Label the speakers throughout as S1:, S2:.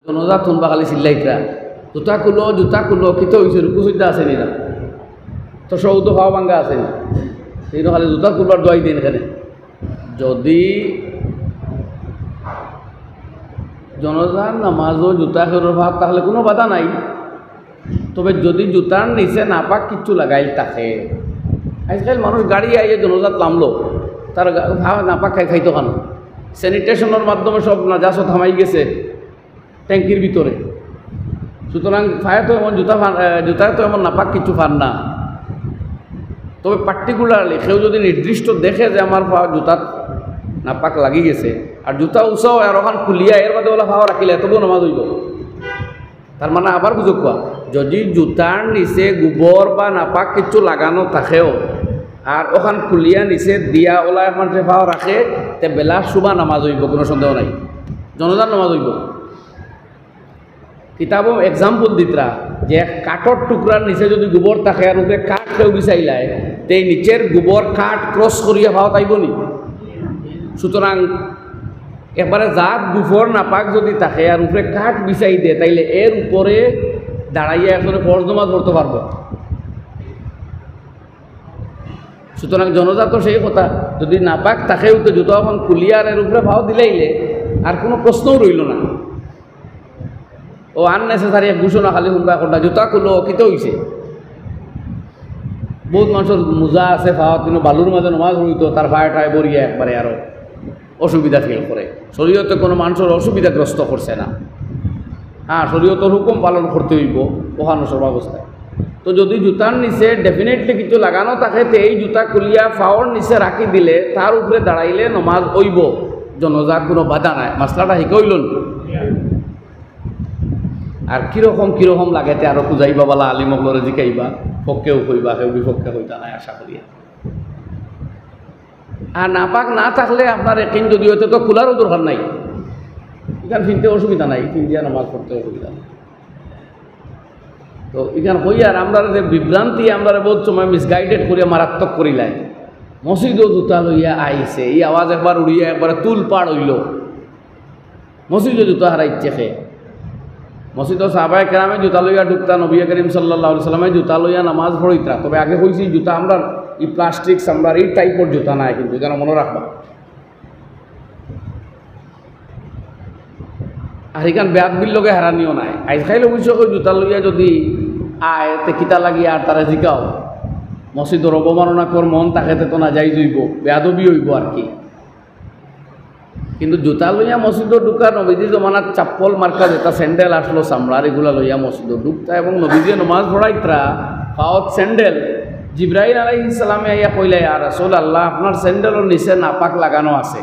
S1: জনজাত শুনবা খালি চিল্লাইতরা জুতা খুলো কিতো হয়েছে রুকু সুদ্ধা আছে নি না তো সৌদ খাওয়া ভাঙ্গা আছে নি সেই খালি জুতা খুলবার দোয়াই দিন এখানে যদি জনজাত নামাজও জুতা খেলোর ভাব তাহলে কোনো বাধা নাই। তবে যদি জুতার নিচে নাপাক কিচ্ছু লাগাইল থাকে, আজকাল মানুষ গাড়ি আইয়ে জনজাত নামলো তার নাপাক খাইতো কেন? স্যানিটেশনের মাধ্যমে সব নাজাসত থামাই গেছে ট্যাঙ্কির ভিতরে। সুতরাং ফায়া তো এমন জুতায় তো এমন নাপাক কিছু ফান না। তবে পার্টিকুলারলি কেউ যদি নির্দিষ্ট দেখে যে আমার জুতার নাপাক লাগি গেছে আর জুতা উচাও আর ওখান খুলিয়া এর বাদে ওলা ফাওয়া রাখিলে তবুও নামাজ হইব। তার মানে আবার বুঝক কোয়া, যদি জুতার নিচে গোবর বা নাপাক কিছু লাগানো থাকেও আর ওখান খুলিয়া নিচে দিয়া ওলা এখন ফাওয়া রাখে তে বেলা সুবা নামাজ হইব, কোনো সন্দেহ নাই, জনজাত নামাজ হইব। কিতাবও এক্সাম্পল দিতরা যে কাঠর টুকরার নিচে যদি গোবর থাকে আর উপরে কাঠ কেউ বিচাইলায় তে নিচের গোবর কাঠ ক্রস করিয়া পাওয়া তাইব নি। সুতরাং একবারে জাত গুফর নাপাক যদি থাকে আর উপরে কাঠ বিচাই দেয় তাইলে এর উপরে দাঁড়াইয়া একজনে ফরজ নামাজ পড়তে পারবো। সুতরাং জনজাত সেই কথা, যদি নাপাক তাকেও তো জুতো এখন কুলিয়ার এর উপরে ভাও দিলাইলে আর কোনো প্রশ্নও রইল না। ও আননেসেসারি ঘোষণা খালি শুনবা কোনটা জুতা খুলো কিতো হয়েছে। বহুত মানুষের মোজা আছে ফাওয়াত, কিন্তু বালুর মাঝে নমাজ হইতো তার ফায় ঠায় বরিয়া একবারে আরও অসুবিধা ফিল করে। শরীয়তে কোনো মানুষের অসুবিধাগ্রস্ত করছে না। হ্যাঁ, শরীয়তের হুকুম পালন করতে হইব ওখানো সর্বাবস্থায়। তো যদি জুতার নিচে ডেফিনেটলি কিছু লাগানো থাকে তো এই জুতা খুলিয়া ফাওয়ার নিচে রাখি দিলে তার উপরে দাঁড়াইলে নমাজ হইব, জনজাত কোনো বাধা নাই। মাসলাটা শিখে হইল। আর কীরকম লাগেতে আরও খুঁজাইবা বলা আলিমকলরে জিকাইবা, পক্ষেও কইবা কেউ বিপক্ষে হইতা নাই আশা করিয়া। আর নাপাক না থাকলে আপনার একিন যদি হইতে তো খোলারও দরকার নাই, এখান ফিনতে অসুবিধা নাই, ফিনদিয়া নামাজ পড়তে অসুবিধা নাই। তো এখান হই আর আমরা যে বিভ্রান্তি আমরা বহুত সময় মিসগাইডেড করিয়া মারাত্মক করিলাই। মসজিদও জুতা লইয়া আইছে, এই আওয়াজ একবার উড়িয়া একবারে তুল পাড় হইল, মসজিদও জুতা হারাইছে খে। মসজিদও সাহাবায়ে কেরামে জুতা লইয়া ঢুকতা, নবী করিম সাল্লাল্লাহু আলাইহি সাল্লামে জুতা লইয়া নামাজ পড়িতা। তবে আগে কইছি জুতা আমরা এই প্লাস্টিক চামড়ার এই টাইপের জুতা নাই, কিন্তু এখানে মনে রাখবা। আর এখান বেয়াদবির লগে হারানিও নাই। আজকাল অবশ্য ওই জুতা লইয়া যদি আয় তে কিতা লাগিয়া আর তারা জিকাও মসজিদর অবমাননা কর মন তাকে তো না যাই জইব, বেয়াদবি হইব আর কি। কিন্তু জুতা লইয়া মসজিদর ঢুকা নবীজি জমানার চাপ্পল মার্কা যেটা স্যান্ডেল আসলো চামড়ার এগুলা লইয়া মসজিদর ঢুকতা এবং নবীজি নমাজ পড়াইতরা পাওয়াত স্যান্ডেল। জিব্রাইল আলাইহিস সালামে আইয়া কইলে ইয়া রাসূলুল্লাহ আপনার স্যান্ডেলের নিচে নাপাক লাগানো আছে।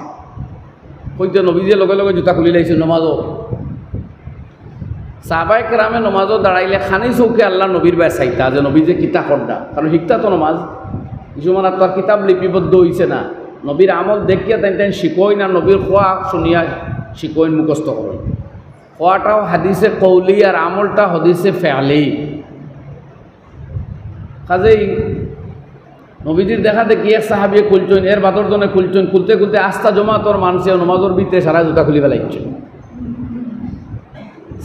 S1: কইতে নবীজি লগে লগে জুতা খুলি লাইছে নমাজও। সাহাবায়ে কেরামে নমাজও দাঁড়াইলে খানি চৌকে আল্লাহ নবীর বাই চাইতা যে নবী যে কিতা করডা, কারণ শিখতা তো নমাজ কিছুমান আর তার কিতাব লিপিবদ্ধ হইছে না। নবীর আমল দেখিয়া তাই শিকই না, নবীর খোয়া শুনিয়া শিকই মুখস্থ করেন। খোয়াটাও হাদিসে কৌলি আর আমলটা হাদিসে ফেয়ালি। কাজেই নবীজির দেখা দেখি এক সাহাবিয়ে খুলছেন, এর বাদর জনে খুলছেন, খুলতে খুলতে আস্থা জমা তোর মানছে নমাজর ভিতরে সারা জুতা খুলি ফেলাইছে।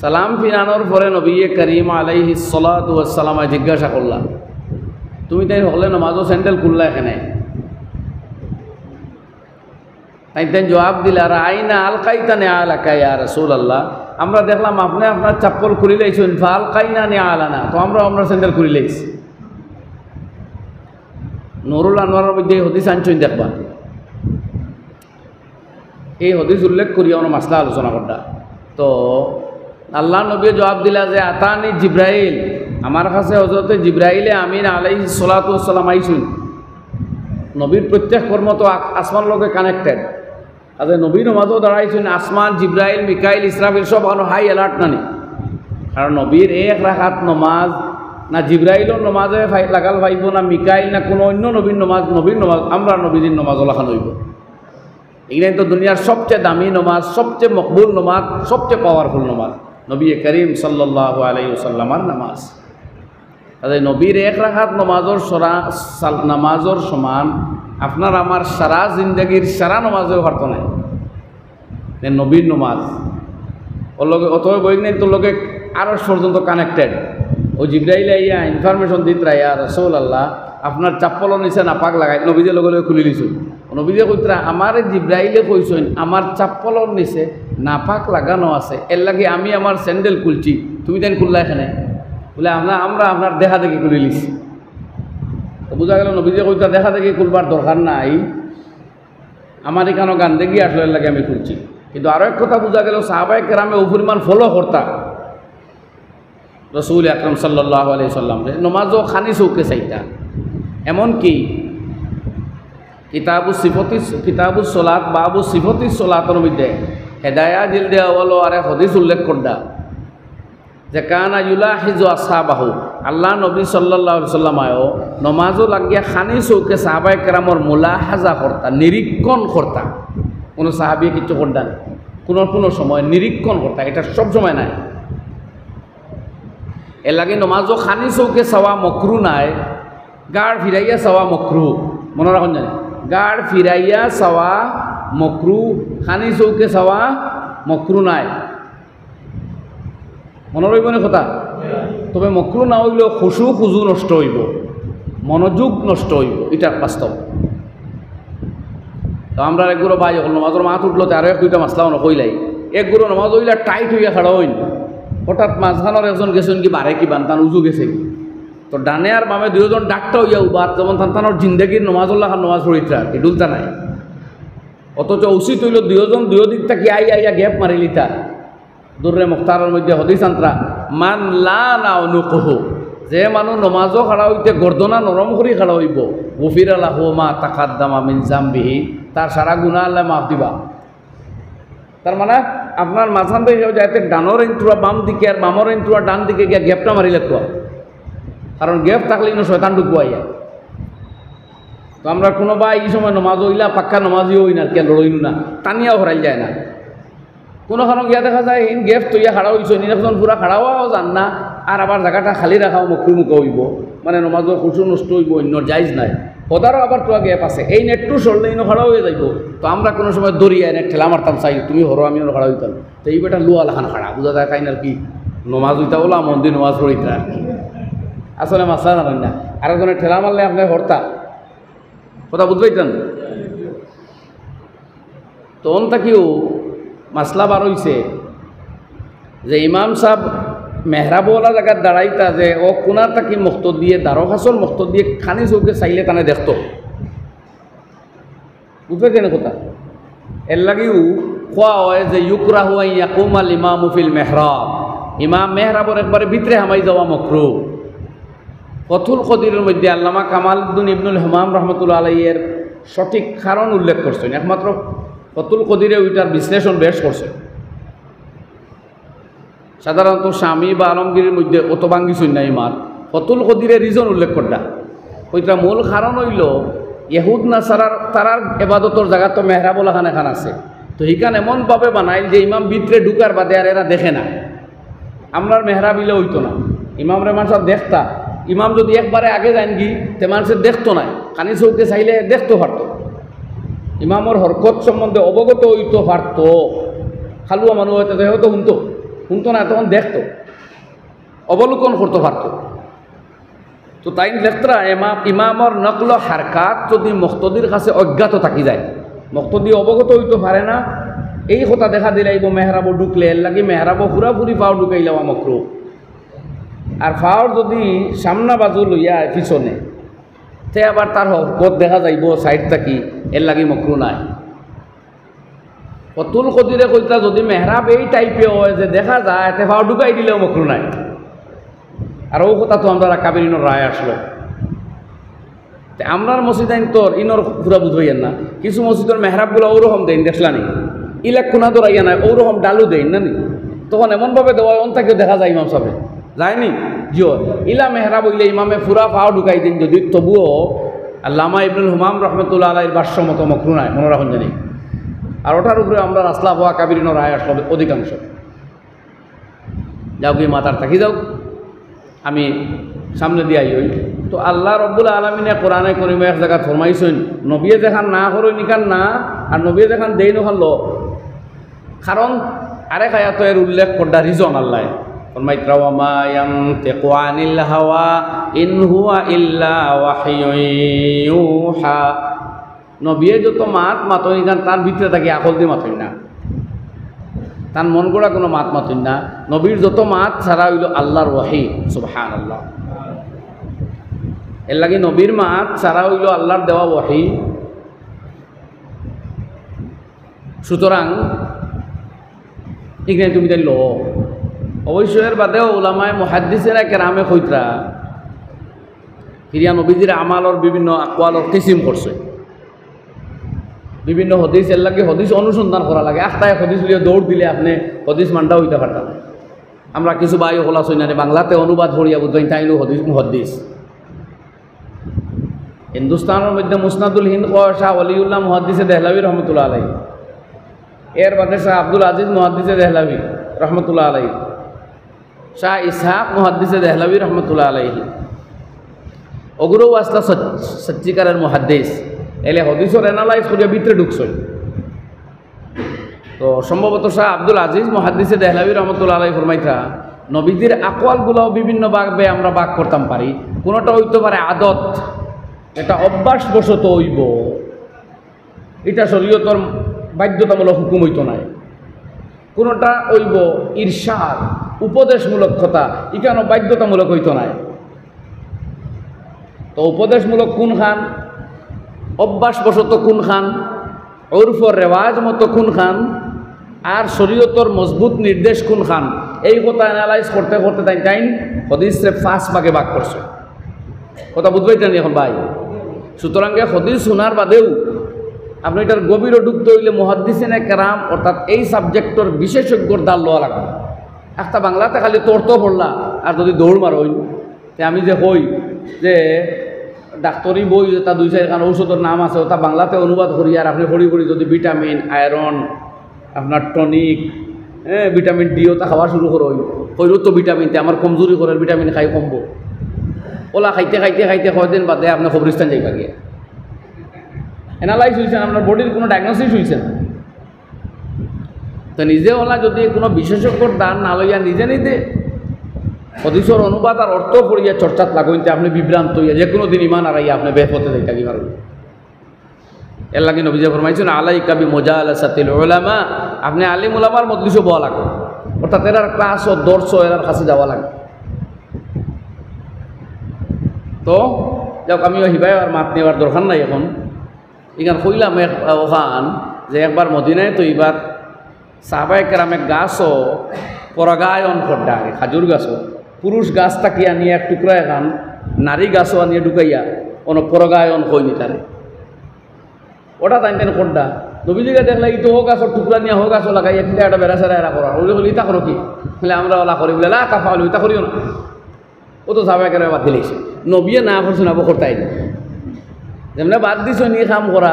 S1: সালাম ফিরানোর পরে নবী করিম আলাইহিস সালাতু ওয়াস সালাম জিজ্ঞাসা করলা তুমি তাই হলে নমাজও স্যান্ডেল খুললা এখানে? তাই জবাব দিলা আইনা আলকাইতা নে আলাকা ইয়া রাসূলুল্লাহ, আমরা দেখলাম আপনি আপনার চাপ্পল খুলি লাইছেন, ফালকাইনা নে আলানা, তো আমরা স্যান্ডেল খুলি লাইছি। নুরুল আনোয়ারের মধ্যে এই হদিস আনছেন দেখবা, এই হদিস উল্লেখ করি আমরা মাসলা আলোচনা করতা। তো আল্লাহ নবী জবাব দিলা যে আতানি জিব্রাইল, আমার কাছে হযরতে জিব্রাইলে আমিন আলাইহিস সালাতু ওয়াস সালাম আইছেন। নবীর প্রত্যেক কর্ম তো আসমান লগে কানেক্টেড। আজ নবী নমাজও দাঁড়াইছেন, আসমান জিব্রাইল মিকাইল ইসরাফিল সব হাই অ্যালার্ট নানি। কারণ নবীর এক রাকাত নমাজ না জিব্রাইলর নমাজে লাগাল ভাইব না মিকাইল না কোনো অন্য নবীর নমাজ আমরা নবীজির নমাজ লাখানো হইব। এখানে তো দুনিয়ার সবচেয়ে দামি নমাজ, সবচেয়ে মকবুল নমাজ, সবচেয়ে পাওয়ারফুল নমাজ নবী করিম সাল্লাল্লাহু আলাইহি ওয়াসাল্লামের নামাজ। তাই নবীর এক রাকাত নামাজর সমান আপনার আমার সারা জিন্দগির সারা নমাজেও পারত নাই। নবীর নমাজ ওর লগে অথবা বই নেই তোর লগে আরশ পর্যন্ত কানেক্টেড। ওই জিব্রাইল আইয়া ইনফরমেশন দিত রাইয়া রাসূলুল্লাহ আপনার চাপ্পলর নিচে নাপাক লাগাই নবীজে লগে লগে খুলি দিছো। নবীজে কইতরা আমার জিব্রাইলে কইছেন আমার চাপ্পলর নিচে নাপাক লাগানো আছে, এর লাগে আমি আমার স্যান্ডেল খুলছি, তুমি দেন খুললা এখানে? বলে আমরা আপনার দেখা দেখি খুলে লিছি। তো বোঝা গেল নবীজে কইতা দেখা দেখি খুলবার দরকার নাই, আমার এখানে গান দেখি আসলে এর লাগে আমি খুলছি। কিন্তু আরও এক কথা বোঝা গেল সাহাবায়ে কেরামে ও পরিমাণ ফলো করতা রসুল আকরাম সাল্লাল্লাহু আলাইহি সাল্লাম নমাজও খানি চৌকে চাইতা। এমনকি কিতাবুস সলাত বাবু সিফতি সলাতর মধ্যে হেদায়া জিলদে আওয়াল আর হদিস উল্লেখ করদা যে কানা ইউলাহিজু আসহাবাহু, আল্লাহ নবী সাল্লাল্লাহু আলাইহি সাল্লাম আয়ো নমাজও লাগিয়া খানি চৌকে সাহাবায়ে কেরামর মুলাহাজা করতা, নিরীক্ষণ করতা। কোনো সাহাবী কিছু করতেন কোনো সময় নিরীক্ষণ করতা, এটা সব সময় নাই। এর লাগে নমাজও খানি চৌকে চাওয়া মকরু নাই, গাড় ফিরাইয়া চাওয়া মকরু। মনে রাখুন জানি গাড় ফিরাইয়া চাওয়া মকরু, খানি চৌকে চাওয়া মকরু নাই। মনে রইব না কথা? তবে মকরু না হইলেও খুজু নষ্ট হইব, মনোযোগ নষ্ট হইব, এটা বাস্তব। তো আমরা একগুলো ভাই যখন নমাজের মাত উঠলো আরও এক দুইটা মাসলাও নকইলাই, একগুলো নমাজ হইলে টাইট হইয়া খাড়া হইন, হঠাৎ মাঝখানোর একজন গেছেন কি বারে কি বান্তান উজু গেছে কি, তো ডানে আর বামে দুজন ডাকটা হইয়া উবাদ যেমন তান্তানোর জিন্দগির নমাজুল্লাহ নমাজ পড়িতা কি ডুলতা নাই। অথচ উচিত হইল দুই দিক থাকি আইয়া গ্যাপ মারিলিতা। দুর্রে মুখতারের মধ্যে হদিস আন্তরা মান লা না অনুকহ, যে মানুষ নমাজও খাড়া হইতে গর্দনা নরম করে খাড়া হইব গফির আলাহু মা তাকাদ্দামা মিন জামবিহি, তার সারা গুনাহ আল্লাহ মাফ দিবা। তার মানে আপনার মাঝখান থেকে যাইতে ডানোর ইন্টুয়া বাম দিকে আর বামর ইন্টুয়া ডান দিকে গিয়া গ্যাপটা মারিলে তো, কারণ গ্যাপ থাকলে ইনো শয়তান ঢুকবো আইয়া। তো আমরা কোনো বা এই সময় নমাজ হইলা পাক্কা নমাজই হই না, কেন রইল না, টানিয়াও হরাই যায় না। কোনো কারণ গিয়া দেখা যায় ইন গ্যাপ তৈয়া খাড়া হইছ, নিরাখন পুরা খাড়া হওয়াও যান না, আর আবার জায়গাটা খালি রাখাও মুখ হইব, মানে নমাজও খুশু নষ্ট হইব, অন্য জায়জ নাই। ওদারও আবার তোয়া গ্যাপ আছে, এই নেটটু সরলে ইনো খাড়া হয়ে যাইব। তো আমরা কোনো সময় দরিয়ায় নেট ঠেলা মারতাম, চাই তুমি হরো আমি খাড়া হইতাম। তো এই বেটা লুয়া লাখান খাড়া বুঝা যায় কাইন আর কি নমাজ হইতা ওলা মন্দির নমাজ পড়িতা আর কি, আসলে মাসলা জানেন না। আর একজনের ঠেলা মারলে আপনার হরতা কথা বুঝবাইতেন। তো তাকেও মাসলা বার হইছে যে ইমাম সাহেব মেহরাবওয়ালা জায়গায় দাঁড়াইতা যে ও কোনার তাকি মুক্ত দিয়ে দারখাসর মুক্ত দিয়ে খানি চৌকে চাইলে তানে দেখতো, বুঝবেন কথা। এর লাগেও খোয়া হয় যে ইউকরা হুয়াই ইয়াকুমাল ইমামু ফিল মেহরাব, ইমাম মেহরাবর একবারে ভিতরে হামাই যাওয়া মকরু। ফতুল কদিরের মধ্যে আল্লামা কামালউদ্দিন ইবনুল হামাম রহমতুল্লাহ আলাইয়ের সঠিক কারণ উল্লেখ করছেন, একমাত্র ফতুল কদিরে ওইটার বিশ্লেষণ বেশ করছেন। সাধারণত স্বামী বা আলমগীরের মধ্যে অত ভাঙ্গিছই না ইমার, ফতুল কদিরে রিজন উল্লেখ করটা। ওইটা মূল কারণ হইল ইহুদ নাসারার তারার এবাদতর জায়গা তো মেহরাবুল খান এখান আছে, তো এইখান এমনভাবে বানাইল যে ইমাম ভিতরে ঢুকার বাদে আর এরা দেখে না। আমরার মেহরাবিলে হইতো না, ইমামরে মানুষের দেখতা, ইমাম যদি একবারে আগে যান কি তে মানুষের দেখতো না, কানি চৌকে চাইলে দেখতে পারতো, ইমামর হরকত সম্বন্ধে অবগত হইতে পারতো। খালুয়া মানুষ হয়তো হয়তো শুনতো না, তখন দেখতো, অবলোকন করতে পারতো। তো তাই দেখতরা ইমামর নকল হারকাত যদি মুক্তদির কাছে অজ্ঞাত থাকি যায়, মুক্তদি অবগত হইতে পারে না, এই কথা দেখা দিলাইব মেহরাবো ঢুকলে এর লাগে মেহরাবো পুরাপুরি পাও ঢুকাইলাম মকরু। আর ফাওয়ার যদি সামনা বাজু লইয়া পিছনে তে আবার তার হকত দেখা যাইব সাইড থাকি, এর লাগে মকরু নাই। ফতুল কদিরে কইতা যদি মেহরাব এই টাইপে হয় যে দেখা যায় তে ফাও ঢুকাই দিলেও মকরু নাই। আর ও কথা তো আমরা কাবেরিনোর রায় আসলো। আমরার মসজিদ আইন তোর ইনোর পুরা বুঝবাইয়েন না, কিছু মসজিদের মেহরাবগুলো ওরকম দেন দেখলানি, ইলাক কোনা দৌড়াইয়া নাই ওরকম ডালু দেন না নি, তখন এমনভাবে দেওয়া অন্তাকেও দেখা যায় ইমাম সাহেব যায়নি জিও ইলা মেহরাব হইলে ইমামে পুরা পাও ঢুকাই দিন, যদি তবুও আল্লামা ইবনুল হামাম রহমতুল্লাহ আলাইহির ভাষ্য মতো মকরু নাই, মনে রাখুন জানি। আর ওটার উপরে আমরা রাসলা হওয়া কাবিরিনোর রায় আসলো অধিকাংশ। যাও কি মাতার থাকি যাও, আমি সামনে দিয়ে আই। তো আল্লাহ রব্বুল আলমিনে কোরআনে করিমে এক জায়গা ফরমাইছেন নবিয়ে দেখান না করো নিকান না, আর নবিয়ে দেখান দেই নখান লো, কারণ আরেক আয়াত এর উল্লেখ করডা রিজন আল্লাহ ফরমাইতরা ওয়া মা ইয়ানতিকু আনিল হাওয়া ইন হুয়া ইল্লা ওয়াহয়ুন ইউহা। নবী যত মাত মাতই গান তার ভিতরে থাকে আকল দিয়ে মাতই না, তার মন গড়া কোনো মাত মাতই না। নবীর যত মাত ছাড়া হইল আল্লাহর ওয়াহি। সুবহানাল্লাহ। এর লাগে নবীর মাত ছাড়া হইল আল্লাহর দেওয়া ওয়াহি। সুতরাং এখানে তুমি তাই ল অবশ্যই এর বাদেও ওলামায় মুহাদ্দিসেরা কেরামে কইতরা ফিরিয়া নবীজির আমালর বিভিন্ন আকওয়ালর কিসিম করছে। বিভিন্ন হদিস এর লাগে হদিস অনুসন্ধান করা লাগে। আখতায় হদিস লিয়ে দৌড় দিলে আপনি হদিস মানটা হইতে পারতাম। আমরা কিছু বায়ু হলা সৈন্যানে বাংলাতে অনুবাদ করিয়া বুঝবেন তাইলো হদিস মুহাদ্দিস। হিন্দুস্তানের মধ্যে মুসনাদুল হিন্দ শাহ ওয়ালিউল্লাহ মুহাদ্দিসে দেহলাভী রহমতুল্লাহ আলাইহি, এর বাদে শাহ আব্দুল আজিজ মুহাদ্দিসে দেহলাভী রহমতুল্লাহ আলাইহি, শাহ ইসহাক মুহাদ্দিসে দেহলাভী রহমতুল্লাহ আলাইহি। ওগুলোও আসলা সচ্চিকারের মুহাদ্দিস। এলে হদিসর এনালাইজ করিয়া ভিতরে ঢুকছই। তো সম্ভবত শাহ আব্দুল আজিজ মুহাদ্দিসে দেহলাভী রহমতুল্লাহ আলাইহি ফরমাইতা নবীজির আকওয়ালগুলোও বিভিন্ন ভাবে আমরা ভাগ করতাম পারি। কোনোটা হইতে পারে আদত, এটা অভ্যাসবশত হইব, এটা শরীয়তর বাধ্যতামূলক হুকুম হইতো নাই। কোনোটা হইব ইরশাদ, উপদেশমূলক কথা, ইকানো বাধ্যতামূলক হইতো নাই। তো উপদেশমূলক কোন খান, অভ্যাসবশত কোন খান, উরফর রেওয়াজ মতো কোন খান, আর শরীয়তর মজবুত নির্দেশ কোন খান, এই কথা অ্যানালাইজ করতে করতে তাই টাইম হদিসে 5 ভাগে ভাগ করছে। কথা বুঝবেই জানি এখন ভাই। সুতরাং হদিস শোনার বাদেও আপনি এটার গভীরও ঢুকতে হইলে মুহাদ্দিসিনে কেরাম অর্থাৎ এই সাবজেক্টর বিশেষজ্ঞর দ্বার লওয়া লাগবে। একটা বাংলাতে খালি তোরতো পড়লা আর যদি দৌড় মারই, আমি যে কই যে ডাক্তারি বই যেটা 2-4 ঔষধের নাম আছে ওটা বাংলাতে অনুবাদ করি আর আপনি পড়ি পড়ি যদি ভিটামিন, আয়রন, আপনার টনিক, ভিটামিন ডি ওটা খাওয়া শুরু করই, কইরও তো ভিটামিনতে আমার কমজোরি করে ভিটামিন খাই কমবো। ওলা খাইতে খাইতে খাইতে কয়দিন বাদে আপনি কবরিস্তান যাইবা গিয়ে এনালাইজ হয়েছেন, আপনার বডির কোনো ডায়াগনোসিস হয়েছে না। তো নিজে ওলা যদি কোনো বিশেষজ্ঞর দান না লইয়া নিজে নিজে হদিসর অনুবাদ আর অর্থ পড়িয়া চর্চাত লাগাইতে আপনি বিভ্রান্ত হইয়া যে কোনো দিন ইমান আরাইয়া আপনি বেফতে যাইতা কি পারবেন। এর লাগে নবীজি ফরমাইছেন আলাইকা বিমুজালাসাতিল উলামা, আপনি আলিম উলামার মজলিসে বওয়া লাগে, অর্থাৎ এরার ক্লাস ও দর্শ এরার কাছে যাওয়া লাগে। তো যাক আমি হিবাই আর মাত নেওয়ার দরকার নাই এখন। এখান কইলাম ওখান যে একবার মদিনায় তো এবার সাহাবায়ে কেরামে গাছও পরাগায়ন করডা, খাজুর গাছও পুরুষ গাছটাকে আনিয়ে এক টুকরা এখান নারী গাছও আনিয়ে ঢুকাইয়া কোনো পরাগায়ন কইনি তারে, ওটা টাইম টাইম করডা। নবীজিকে দেখলে ইতো হোক গাছর টুকরা নিয়ে হোক গাছও লাগাই একটা একটা বেড়া সেরা এরা করা ওই বলি ইতা করো কি বলে আমরা ওলা করি বলে লা তা পাওয়ালো ইতা করিও না, ও তো সাহাবায়ে কেরামে বাদ দিলেছে। নবীয়ে না করছে না করতাই যেমন বাদ দিছ নিয়ে কাম করা।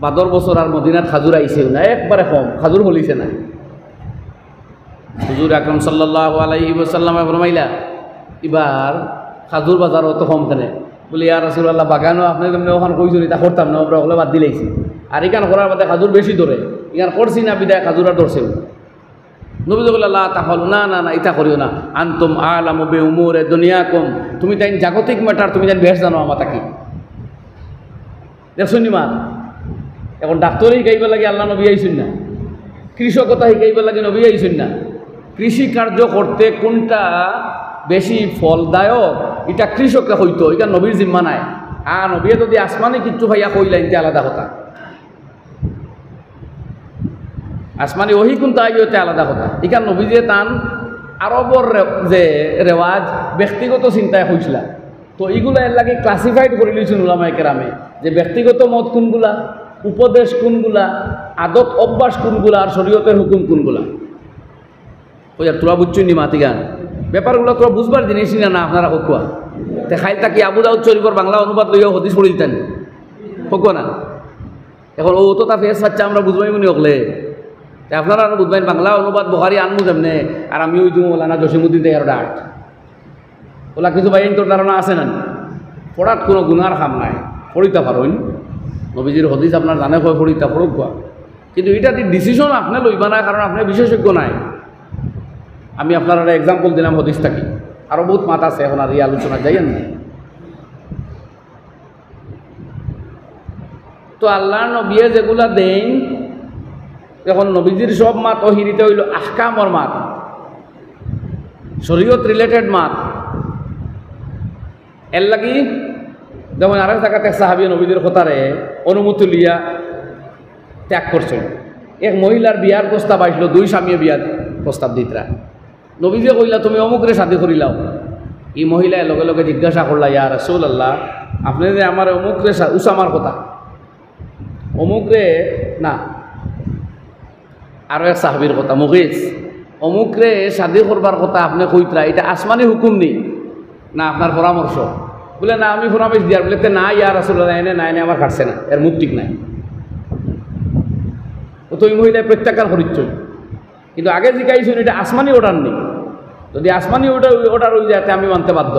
S1: বাদর বছর আর মদিনাত খাজুর আইছেও না, একবারে কম খাজুর বলিছে না। হুজুর আকরাম সাল্লাল্লাহু আলাইহি ওয়াসাল্লামে ফরমাইলা এবার খাজুর বাজার অত কম কেন বলি ইয়া রাসূলুল্লাহ বাগানও আপনি যেমন ওখান কইছেন তা করতাম না, আমরা ওগুলো বাদ দিলেইছি। আর এখান করার বাদে খাজুর বেশি ধরে, এখান করছি না বিদায় খাজুর আর ধরছেও। নবী বললাম তাহলে না না না ইতা করিও না, আনতুম আলামু বিউমুরি দুনিয়াকুম, তুমি তাই জাগতিক ম্যাটার তুমি জানি বেশ জানো আমার কি দেখছেন নি মা। এখন ডাক্তারই শিখাইব লাগে আল্লাহ নবী আইছেন না, কৃষকতা শিখাইব লাগে নবী আইছেন না। কৃষি কার্য করতে কোনটা বেশি ফলদায়ক এটা কৃষককে হইতো, এটা নবীর জিম্মা নাই। আর নবী যদি আসমানে কিচ্ছু ভাইয়া কইলেন তে আলাদা কথা, আসমানি ওহি কোনটা আইতে আলাদা কথা। এখান নবী যে তান আরবর যে রেওয়াজ ব্যক্তিগত চিন্তায় হয়েছিল, তো এইগুলো এর লাগে ক্লাসিফাইড করে লিয়েছেন উলামায়ে কেরামে যে ব্যক্তিগত মত কোনগুলা, উপদেশ কোনগুলা, আদত অভ্যাস কোনগুলা, আর শরীয়তের হুকুম কোনগুলা। ওই আর তোরা বুঝছুন নি মাতি গান ব্যাপারগুলো তোরা বুঝবার জিনিস না না আপনারা হকুয়া তে খাইতা কি আবু দাউদ শরীফের বাংলা অনুবাদ লইয়া হদিস পড়ে দিতেন হকুয়া না। এখন ও তো তা ফেস বাচ্চা আমরা বুঝবাই মনে হকলে আপনারা আরো বুঝবেন বাংলা অনুবাদ বুখারী আনমু যেমনে, আর আমি ওই দিমু না জসিমুদ্দিন দেয়ার ডাট ওলা কিছু ভাই তোর ধারণা আছে না পড়াত কোনো গুনার কাম নাই, পড়িতে পারইন নবীজির হদিস আপনার জানে কয় পড়িতা পড়ুক কোয়া কিন্তু এটা ডিসিশন আপনি লইবা না, কারণ আপনি বিশেষজ্ঞ নাই। আমি আপনার একটা এক্সাম্পল দিলাম হদিস থাকি, আরও বহুত মাত আছে, এখন আর এই আলোচনা যাইয়েন না। তো আল্লাহর নবিয়ে যেগুলা দেন, এখন নবীজির সব মাত অহিরিতে হইল আহকামর মাত, শরীয়ত রিলেটেড মাত। এর লাগি যেমন আরেক জায়গাতে সাহাবী নবীদের কথারে অনুমতি লিয়া ত্যাগ করছেন। এক মহিলার বিয়ার প্রস্তাব আসলো, দুই স্বামীয়ে বিয়ার প্রস্তাব দিতরা। নবীজে কইলা তুমি অমুকরে শাদি করিলাও। এই মহিলায় লগে লগে জিজ্ঞাসা করলা, ইয়া রাসূলুল্লাহ, আপনি যে আমার অমুকরে উসামার কথা, অমুকরে না আরও এক সাহাবীর কথা মুগিস, অমুকরে শাদি করবার কথা আপনি কইতরা, এটা আসমানি হুকুম নেই না আপনার পরামর্শ? বলে না আমি পরামর্শ দিয়ার। বলে না ইয়া রাসূলুল্লাহ, এনে না, এনে আমার কাটছে না, এর মুখ ঠিক নাই। ও তো ওই মহিলায় প্রত্যাখ্যান করিচ্ছ। কিন্তু আগে জিজ্ঞাসা এটা আসমানি অর্ডার নেই, যদি আসমানি অর্ডার হয়ে যায় আমি মানতে বাধ্য।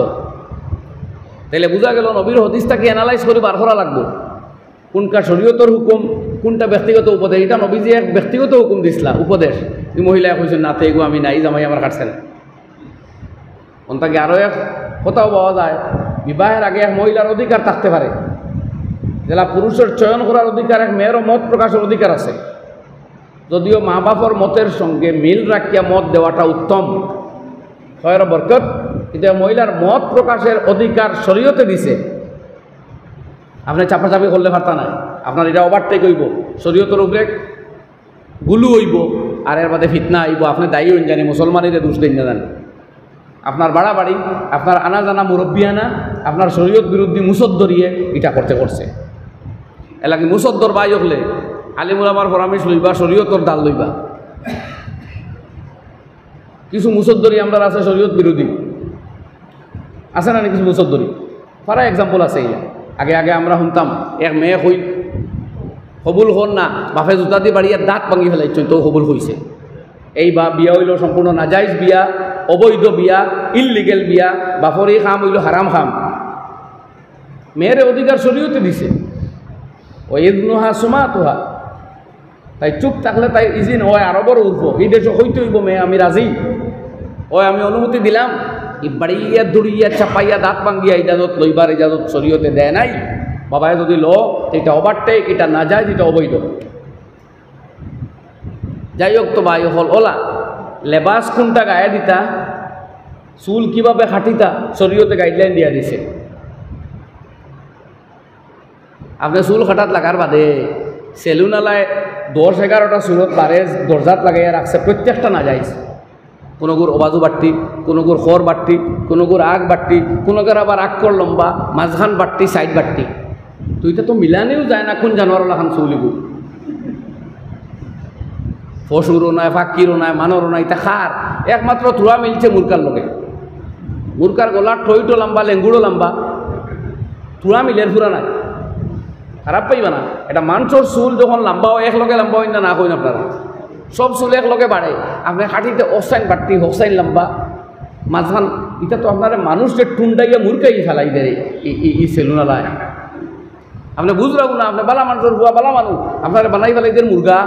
S1: তাইলে বোঝা গেল নবীর হদিসটাকে অ্যানালাইজ করে বার করা লাগবে, কোনটা শরীয়তর হুকুম, কোনটা ব্যক্তিগত উপদেশ। এটা নবীজি এক ব্যক্তিগত হুকুম দিছিলা, উপদেশ। এই মহিলায় কইছেন না, তেগু আমি নাই, জামাই আমার কাটছে না। ওনটাকে আরও এক কথাও পাওয়া যায়, বিবাহের আগে এক মহিলার অধিকার থাকতে পারে, যেটা পুরুষের চয়ন করার অধিকার, এক মেয়েরও মত প্রকাশের অধিকার আছে। যদিও মা বাপর মতের সঙ্গে মিল রাখিয়া মত দেওয়াটা উত্তম, খয়র বরকত, কিন্তু মহিলার মত প্রকাশের অধিকার শরীয়তে দিছে। আপনি চাপাচাপি করলে পারতা না, আপনার এটা ওভারটেক হইব, শরীয়তের উপরে গুলু হইব, আর এর বাদে ফিতনা আইব, আপনি দায়ী হইন জানি, মুসলমানের দোষ দিন না জানি। আপনার বাড়াবাড়ি, আপনার আনা জানা মুরব্বিয়ানা, আপনার শরীয়ত বিরুদ্ধে মুসদ্দরিয়ে এটা করছে। এলাকি মুসদ্দর বাই হলে আলিমুল আমার পরামর্শ লইবা, শরীয়তর দাল লইবা। কিছু মুসদ্দরি আমরা আছে শরীয়ত বিরোধী, আছে না কিছু মুসদ্দরি, ফারা এক্সাম্পল আছে। আগে আগে আমরা শুনতাম এক মেয়ে কই কবুল হন না, বাপে জুতা দিয়ে বাড়িয়ে দাঁত ভাঙি ফেলাইছেন, তো কবুল হয়েছে। এই বা বিয়া হইল সম্পূর্ণ নাজাইজ বিয়া, অবৈধ বিয়া, ইললিগেল বিয়া, বাপর এই খাম হইল হারাম খাম। মেয়ের অধিকার শরীয়তে দিছে, ও ইদনুহা সুমাতুহা, তাই চুপ থাকলে তাই ইজিন হয় আরবর উঠবো, এই দেশে হইতে হইব মেয়ে আমি রাজি, ওই আমি অনুমতি দিলাম। বাড়িয়া দৌড়িয়া চাপাইয়া দাঁত ভাঙ্গিয়া ইজাজত লইবার ইজাজত শরীয়তে দেয় নাই। বাবায় যদি ল এটা ওভারটেক, এটা না যায়, এটা অবৈধ। যাই হোক, তো বায়ু হল ওলা লেবাস কোনটা গায়ে দিতা, চুল কিভাবে খাটিতা, শরীয়তে গাইডলাইন দিয়া দিছে। আপনি চুল খাটাত লাগার বাদে সেলুন আলায় 10-11টা চুলত বারে দরজাত লাগাইয়া রাখছে, প্রত্যেকটা না যাইছে। কোনো গুর অবাজু বাট্টি, কোনো গুর খর বাট্টি, কোনো গুর আগ বাট্টি, কোনো গুর আবার আগ কর লম্বা, মাঝখান বাট্টি, সাইড বাট্টি। তো এটা তো মিলানেও যায় না কোন জানোয়ার লাখান চুলিগুলো, ফসুরও নয়, ফাঁকিরও নয়, মানরও নয়, তা খার একমাত্র তুলা মিলছে মুরকার লগে। মুরকার গলার ঠইটো লম্বা, লেঙ্গুড়ো লম্বা, তুলা মিলের ফুরা নাই। খারাপ পাইবা না, এটা মানুষের চুল যখন লম্বা হয় একলগে লম্বা হয় না কইন আপনারা, সব চুল একলগে বাড়ে। আপনি খাটিতে অসাইন বাড়তি, হসাইন লম্বা, মাঝখান। এটা তো আপনার মানুষ যে টুন্ডাইয়া মুরকাই ফেলাই দেয় এই সেলুনালায়। আপনি বুঝলাম না, আপনি বালা মানুষের বুয়া বালা মানুষ, আপনারা বানাই ফেলাই দেন মুরগা।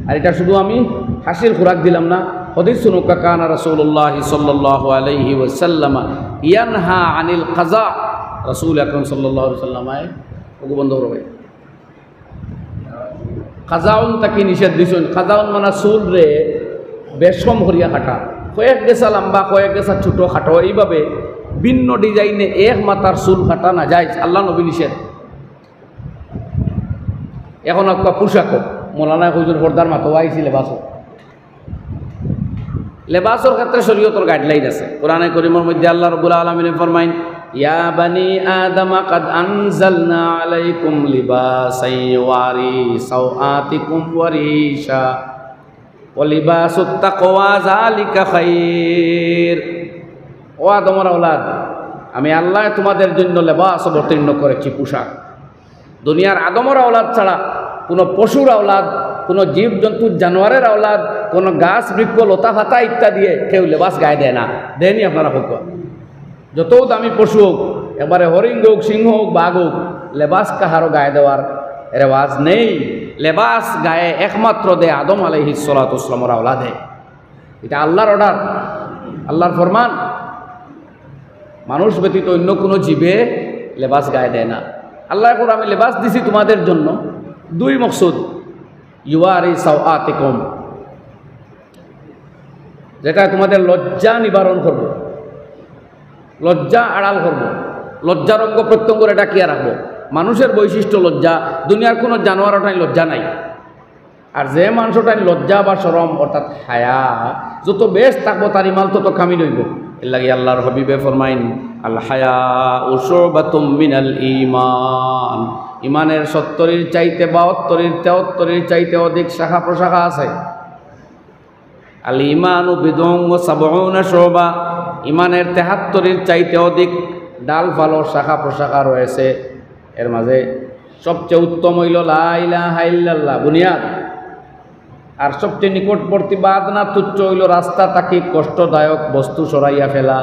S1: আর এটা শুধু আমি হাসির খোরাক দিলাম না, হদিস শুনুকা, কানা রাসূলুল্লাহ সাল্লাল্লাহু আলাইহি ওয়াসাল্লাম ইয়ানহা আনিল কাযা। রাসূল আকরাম সাল্লাল্লাহু আলাইহি ওয়াসাল্লামায় ওগো বন্ধ হবে কাজাউন তাকে নিষেধ দিছেন। কাজাউন মানে চুল রে বেশম করিয়া কাটা, কয়েক গেছা লম্বা, কয়েক গেছা ছোটো খাটো, এইভাবে ভিন্ন ডিজাইনে এক মাথার চুল কাটা না যায়, আল্লাহ নবী নিষেধ। এখন একটা পোশাক মৌলানা হুজুর পর্দার মাথাও আইছি লেবাসর ক্ষেত্রে শরীয়তের গাইডলাইন আছে। কোরআনে কারীমের মধ্যে আল্লাহ রাব্বুল আলামিন ফরমাইন, ইয়া বানি আদম কাদ আনজালনা আলাইকুম লিবাসান ইউয়ারি সাওআতিকুম ওয়া রিশা ওয়া লিবাসুত তাকওয়া যালিকা খায়র। ও আদমের আওলাদ, আমি আল্লাহ তোমাদের জন্য লেবাস অবতীর্ণ করেছি, পোশাক। দুনিয়ার আদমের আওলাদ ছাড়া কোনো পশুর আওলাদ, কোনো জীব জন্তু জানোয়ারের আওলাদ, কোনো গাছ বৃক্ষ লতা ফাতা ইত্যাদি কেউ লেবাস গায়ে দেয় না, দেয়নি আপনারা হোক। যত দামি পশু হোক, এবারে হরিণ হোক, সিংহ হোক, বাঘ হোক, লেবাস কাহারও গায়ে দেওয়ার রেওয়াজ নেই। লেবাস গায়ে একমাত্র দে আদম আলাইহিস সালাতু ওয়াস সালামের আওলাদে। এটা আল্লাহর অর্ডার, আল্লাহর ফরমান। মানুষ ব্যতীত অন্য কোনো জীবে লেবাস গায়ে দেয় না। আল্লাহ এখন আমি লেবাস দিছি তোমাদের জন্য, দুই মকসুদ, ইউয়ারি সাওআতিকুম, যেটা তোমাদের লজ্জা নিবারণ করব, লজ্জা আড়াল করব, লজ্জার অঙ্গ প্রত্যঙ্গ এটা কি রাখবো। মানুষের বৈশিষ্ট্য লজ্জা, দুনিয়ার কোনো জানোয়ারটাই লজ্জা নাই। আর যে মানুষটাই লজ্জা বা শরম অর্থাৎ হায়া যত বেশ থাকবো তার ইমাল তত কামি রইব। এর লাগে আল্লাহর হাবিবে ফরমাইন আল হায়া উশুবাতুম মিনাল ঈমান, ইমানের 70-এর চাইতে 72-এর 73-এর চাইতে অধিক শাখা প্রশাখা আছে। আল ঈমানু বিদউন ওয়া সাবউনা শুবা, ইমানের 73-এর চাইতে অধিক ডাল ফালো শাখা প্রশাখা রয়েছে। এর মাঝে সবচেয়ে উত্তম হইল লা ইলাহা ইল্লাল্লাহ, বুনিয়াদ। আর সবচেয়ে নিকটবর্তী বাদনা তুচ্ছ হইল রাস্তা তাকে কষ্টদায়ক বস্তু সরাইয়া ফেলা।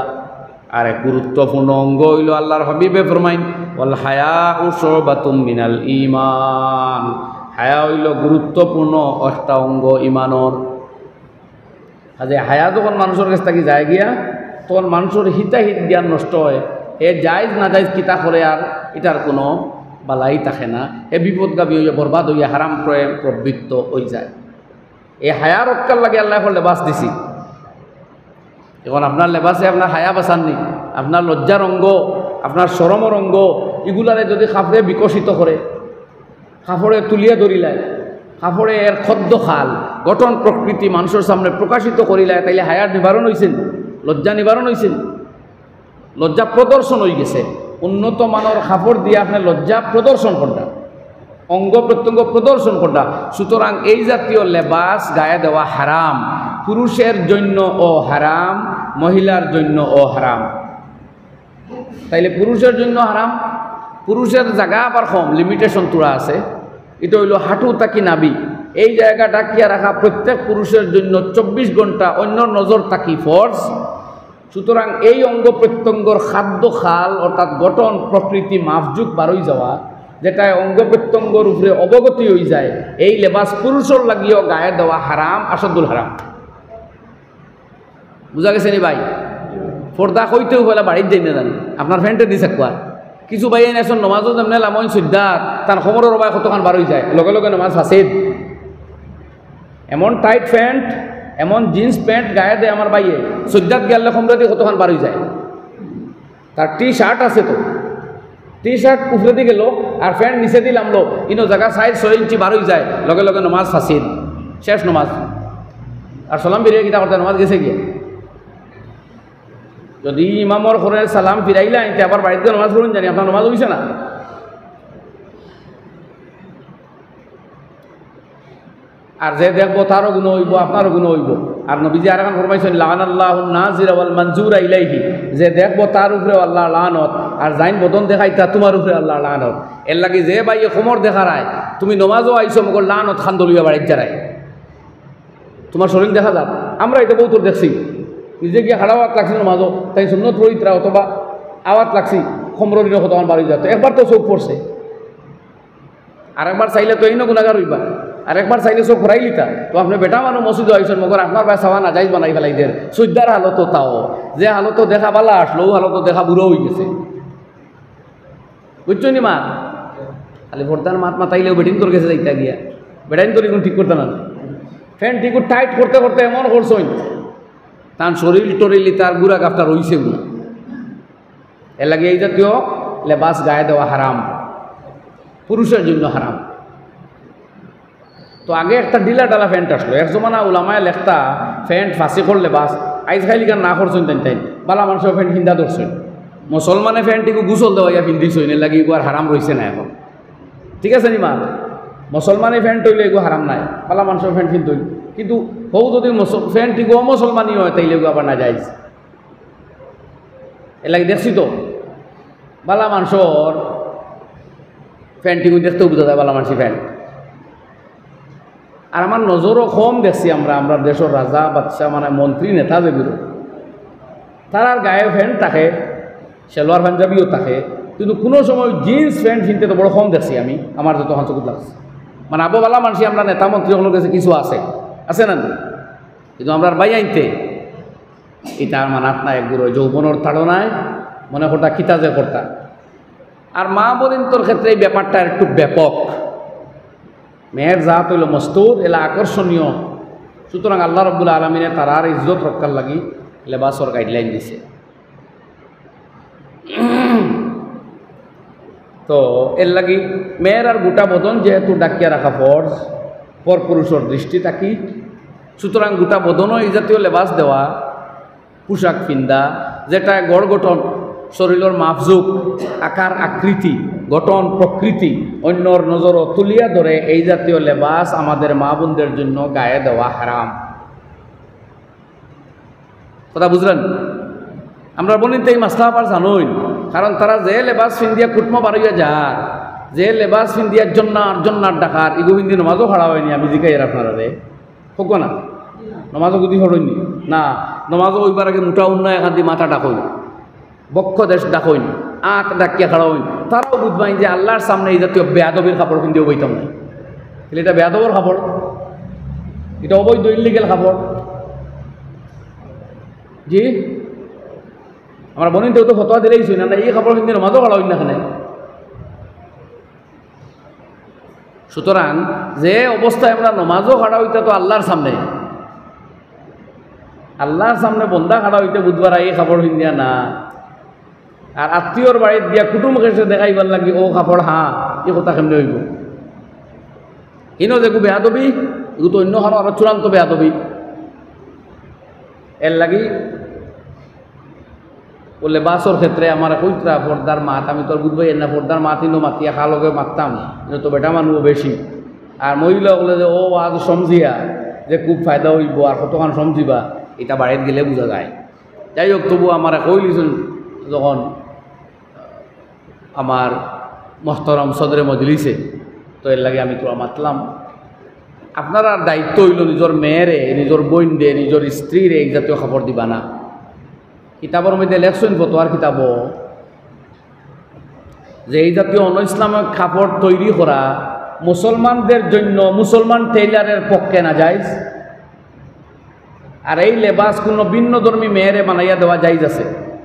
S1: আর এক গুরুত্বপূর্ণ অঙ্গ হইল আল্লাহর হাবিবে ফরমাইন ওয়াল হায়াউ শুবাতুম মিনাল ঈমান, হায়া হইল গুরুত্বপূর্ণ একটা অঙ্গ ইমানর। আজে হায়া যখন মানুষের কাছ থেকে যায় গিয়া তখন মানুষের হিতাহিত জ্ঞান নষ্ট হয়। এ জায়জ না জায়জ কিতা করে আর এটার কোনো বালাই থাকে না। এ বিপদগামী হইয়া বরবাদ হইয়া হারাম প্রবৃত্ত হয়ে যায়। এই হায়া রক্ষার লাগে আল্লাহ এখন লেবাস দিছি। এখন আপনার লেবাসে আপনার হায়া বাঁচাননি, আপনার লজ্জার অঙ্গ, আপনার শরমর অঙ্গ, এগুলারে যদি কাপড়ে বিকশিত করে, কাপড়ে তুলিয়া ধরিলায়, কাপড়ে এর খদ্দ খাল গঠন প্রকৃতি মানুষের সামনে প্রকাশিত করিলায়, তাইলে হায়ার নিবারণ হয়েছেন, লজ্জা নিবারণ হয়েছেন, লজ্জা প্রদর্শন হয়ে গেছে। উন্নত মানের কাপড় দিয়ে আপনি লজ্জা প্রদর্শন করটা, অঙ্গ প্রত্যঙ্গ প্রদর্শন করটা। সুতরাং এই জাতীয় লেবাস গায়ে দেওয়া হারাম, পুরুষের জন্য ও হারাম, মহিলার জন্য ও হারাম। তাইলে পুরুষের জন্য হারাম, পুরুষের জায়গা আবার কম, লিমিটেশন তোরা আছে। এটা হইল হাঁটু তাকি নাবি, এই জায়গা ডাকিয়া রাখা প্রত্যেক পুরুষের জন্য 24 ঘন্টা অন্য নজর তাকি ফরজ। সুতরাং এই অঙ্গ প্রত্যঙ্গর খাদ্য খাল অর্থাৎ গঠন প্রকৃতি মাফজুক বারই যাওয়া, যেটা অঙ্গ প্রত্যঙ্গর উপরে অবগতি হয়ে যায়, এই লেবাস পুরুষের লাগিয়েও গায়ে দেওয়া হারাম, আসাদুল হারাম। বুঝা গেছে নি ভাই? পর্দা কইতেও বলে বাড়ির যাই না জানি আপনার ফ্যান্টে দিছে কোয়া কিছু ভাই এনেছেন নমাজও যেমন লামন সুদ্দার তার খবরের রবায় কতক্ষণ বার হয়ে যায়, লগে লগে নমাজ ফাঁসেদ। এমন টাইট প্যান্ট, এমন জিন্স প্যান্ট গায়ে দেয় আমার ভাইয়ে, সুদ্দাত গেলে খমরা দিয়ে কতক্ষণ বার হয়ে যায়। তার টি শার্ট আছে, তো টি শার্ট উপরে দিয়ে গেল আর প্যান্ট নিচে দিয়ে নামলো, ইনো জায়গা সাইজ 6 ইঞ্চি বার হয়ে যায়, লগে লগে নমাজ ফাঁসেদ, শেষ নমাজ। আর সালাম ফিরিয়ে কিতা করতে নমাজ গেছে গিয়ে। যদি ইমামর করে সালাম ফিরাইলে আনতে আবার বাড়িতে নমাজ পড়ুন জানি, আপনার নমাজ হইছে না। আর যে দেখবো তারও গুণ হইব, আপনারও গুণ হইব। আর নবীজি আর এখন ফরমাইছেন লানাল্লাহু নাজিরা ওয়াল মানজুরা ইলাইহি, যে দেখবো তার উপরে আল্লাহ লানত, আর জাইন বদন দেখাইতা তোমার উপরে আল্লাহ লানত। এর লাগি যে ভাই কোমর দেখারায় তুমি নমাজও আইসো মগর লানত খান্দলিয়া বাড়িতে যারায়, তোমার শরীর দেখা যাক। আমরা এটা বহুত দেখছি, নিজে গিয়ে হাড়াওয়াত লাগছি নমাজও, তাই সুন্নত রইতরা অথবা আওয়াত লাগছি খমরির তখন বাড়ি যেত, একবার তো চোখ পড়ছে, আরেকবার চাইলে তো এই না গুণাগার হইবা, আরেকবার চাইলে চোখ ঘুরাই লিতা। তো আপনি বেটা মানুষ মসজিদ আইসেন, মগর আপনার ভাই চাওয়া না যাইজ বানাই ফেলাই দের সুদ্দার হালত, তাও যে হালত দেখা বালা আসলো ও হালত দেখা বুড়ো হয়ে গেছে। বুঝছো নি মা? খালি ভোরদার মাত মাতাইলেও বেটিং তোর গেছে যাইতা গিয়া, বেটাইন তোর এখন ঠিক করতে না, ফ্যান ঠিক টাইট করতে করতে এমন করছই তার শরীর টরিলি তার গুড়া গাফটা রইছে না। এর লাগে এই জাতীয় লেবাস গায়ে দেওয়া হারাম, পুরুষের জন্য হারাম। তো আগে একটা ডিলা ডালা প্যান্ট আসলো, এক জমানা ওলামায় লেখতা প্যান্ট ফাঁসি করলে বাস, আইজ খাইলি গান না করছেন তাই তাই বালা মানুষের প্যান্ট হিন্দা ধরছেন, মুসলমানে প্যান্টটিকে গুসল দেওয়া পিন্ধিছইন, এর লাগে এগুলো আর হারাম রয়েছে না এখন। ঠিক আছে নি মা? মুসলমানের প্যান্ট হইলে এগুলো হারাম নাই, বালা মানুষের প্যান্ট কিনতইল, কিন্তু হৌ যদি প্যান্টটিকে মুসলমানই হয় তাইলে এগুলো আবার না যাইজ। এর লাগে দেখছি তো বালা মানুষের প্যান্টটিকে দেখতেও বোঝা যায় বালা মানুষের প্যান্ট। আর আমার নজরও কম দেখছি আমরা দেশের রাজা বাদশাহ মানে মন্ত্রী নেতা যেগুলো, তার আর গায়ে প্যান্ট থাকে, সেলোয়ার পাঞ্জাবিও থাকে, কিন্তু কোনো সময় জিন্স প্যান্ট কিনতে তো বড় কম দেখছি আমি, আমার যত হাঁচকুত লাগছে। মানে আবোবালা মানুষ আমরা নেতা মন্ত্রী হলো কাছে কিছু আছে না, কিন্তু আমরা বাই আইতে এটা মানাত না একগুলো যৌবনের তাড়নায় মনে করতা কিতা যে করতা। আর মা বোনিন্তর ক্ষেত্রে এই ব্যাপারটা একটু ব্যাপক। মেয়ের জাত হইল মস্তুর, এলা আকর্ষণীয়। সুতরাং আল্লাহ রাব্বুল আলামিনে তারার ইজ্জত রক্ষার লাগি লেবাসর গাইডলাইন দিছে। তো এর লাগি মেয়ের আর গোটা বদন যেহেতু ডাকিয়া রাখা ফরজ, পর পুরুষের দৃষ্টি থাকি, সুতরাং গোটা বদনও এই জাতীয় লেবাস দেওয়া, পোশাক পিন্দা যেটা গড় গঠন শরীরের মাপজুক আকার আকৃতি গঠন প্রকৃতি অন্যর নজরও তুলিয়া ধরে এই জাতীয় লেবাস আমাদের মা বোনদের জন্য গায়ে দেওয়া হারাম। কথা বুঝলেন? আমরা বলিতে এই মাসলা আবার জানোই, কারণ তারা যে লেবাস ফিন্দিয়া কুটমা বাড়িয়া যায়, যে লেবাস ফিন্দিয়ার জন্নার ডাকার ইগো হিন্দি নমাজও খাড়া হয়নি। আমি জিকাই আপনারা রে হোক না, নমাজও গুদি হরইনি না, নমাজও ওইবার আগে মোটা উন্নয় এখান দিয়ে মাথা ডাকইন, বক্ষ দেশ ডাকইন, আঁক ডাকিয়া খাড়া হইন। তারাও বুঝবাই যে আল্লাহর সামনে এই জাতীয় বেয়াদবির কাপড় ফিন্দিও বইতাম নাই। তাহলে এটা বেয়াদবর কাপড়, এটা অবৈধ ইল্লিগেল কাপড়। জি আমরা বনিতেও তো ফতোয়া দিলেই শুই না, এই কাপড় কিন্তু নমাজও করা হইন না এখানে। সুতরাং যে অবস্থায় আমরা নমাজও খাড়া হইতে তো আল্লাহর সামনে বন্দা খাড়া হইতে বুধবার এই কাপড় পিন্দিয়া না। আর আত্মীয়র বাড়িত দিয়া কুটুম কেসে দেখাইবার লাগি ও কাপড় হ্যাঁ এই কথা কেমনি হইব? ইনো দেখো বেয়াদবি, এগুলো তো অন্য হানো আরো চূড়ান্ত বেয়াদবি। এর লাগি বলে বাসর ক্ষেত্রে আমার কইতরা পর্দার মাত, আমি তোর বুঝবাই না পর্দার মাত ইনো মাতিয়া খালকে মারতাম, তো বেটা মানুষ বেশি। আর মহিলা বলে যে ও আজ সমঝিয়া যে খুব ফায়দা হইব আর কতক্ষণ সমঝিবা, এটা বাড়িতে গেলে বোঝা যায়। যাই হোক, তবু আমার কইলিছেন যখন আমার মোহতরম সদরে মজলিসে, তো এর লাগে আমি তো মাতলাম। আপনারা দায়িত্ব হইল নিজের মেয়েরে, নিজের বোনরে, নিজের স্ত্রীরে এই জাতীয় খবর দিবা না। কিতাবের মধ্যে লেখছেন ফতোয়ার কিতাব যে এই জাতীয় অন ইসলামিক কাপড় তৈরি করা মুসলমানদের জন্য মুসলমান টেইলারের পক্ষে না যাইজ। আর এই লেবাস কোনো ভিন্ন ধর্মী মেয়েরে বানাইয়া দেওয়া যাইজ আছে,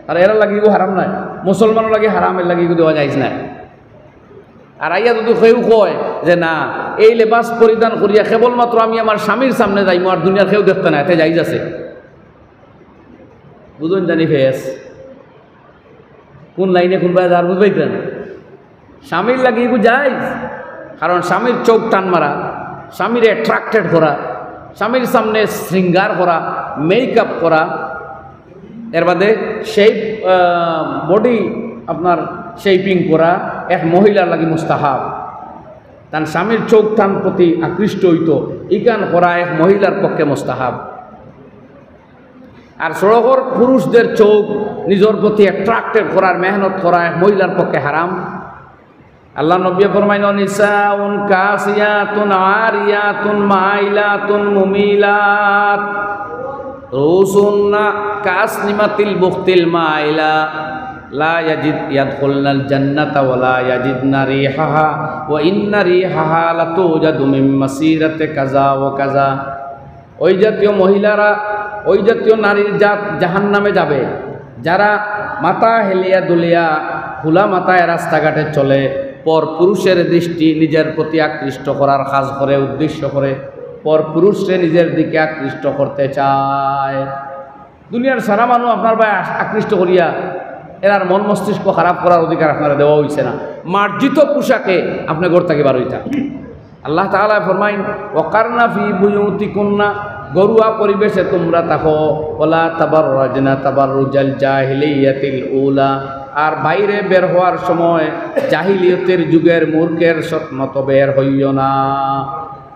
S1: আর এরা লাগিও হারাম নাই, মুসলমানও লাগে হারাম, এর লাগিও দেওয়া যাইজ নাই। আর আইয়া যদি কেউ কয় যে না এই লেবাস পরিধান করিয়া কেবলমাত্র আমি আমার স্বামীর সামনে যাইমো আর দুনিয়ার কেউ দেখতে না, এতে যাইজ আছে। বুঝুন জানি ফেস কোন লাইনে কোনবা যার বুঝবাইতেন স্বামীর লাগে এগু যাই। কারণ স্বামীর চোখ টান মারা, স্বামীর অ্যাট্রাক্টেড করা, স্বামীর সামনে শৃঙ্গার করা, মেকআপ করা, এর বাদে সেই বডি আপনার শেপিং করা এক মহিলার লাগে মুস্তাহাব। তার স্বামীর চোখ টান প্রতি আকৃষ্ট হইত ইকান করা এক মহিলার পক্ষে মুস্তাহাব। আর সড়কর পুরুষদের চোখ নিজের প্রতি অ্যাট্রাক্টেড করার মেহনত করা এক মহিলার পক্ষে হারাম। আল্লাহ নবী ফরমাইল নিসাউন কাসিয়াতুন আরিয়াতুন মাইলাতুন মুমিলাত রুসুন্না কাসনিমাতিল বুখতিল মাইলা লা ইয়াদখুলনাল জান্নাতা ওয়া লা ইয়াজিদনা রিহাহা ওয়া ইন্না রিহাহা লাতুজাদু মিন মাসিরাতি কাযা ওয়া কাযা। ওই জাতীয় মহিলারা, ওই জাতীয় নারীর জাত জাহান্নামে যাবে যারা মাথা হেলিয়া দুলিয়া খোলা মাথায় রাস্তাঘাটে চলে, পর পুরুষের দৃষ্টি নিজের প্রতি আকৃষ্ট করার কাজ করে, উদ্দেশ্য করে পর পুরুষরে নিজের দিকে আকৃষ্ট করতে চায়। দুনিয়ার সারা মানুষ আপনার ভাই আকৃষ্ট করিয়া এরার মন মস্তিষ্ক খারাপ করার অধিকার আপনারা দেওয়া হয়েছে না। মার্জিত পোশাকে আপনি ঘর থেকে বার হইতা। আল্লাহ তাআলা ফরমাইন ওয়াকারনা ফি বুয়ুতিকুন্না, গরুয়া পরিবেশে তোমরা থাকো, ওয়ালা তাবাররাজনা তাবাররুজাল জাহিলিয়াতিল উলা, আর বাইরে বের হওয়ার সময় জাহিলিয়তের যুগের মূর্খের মতো বের হইও না।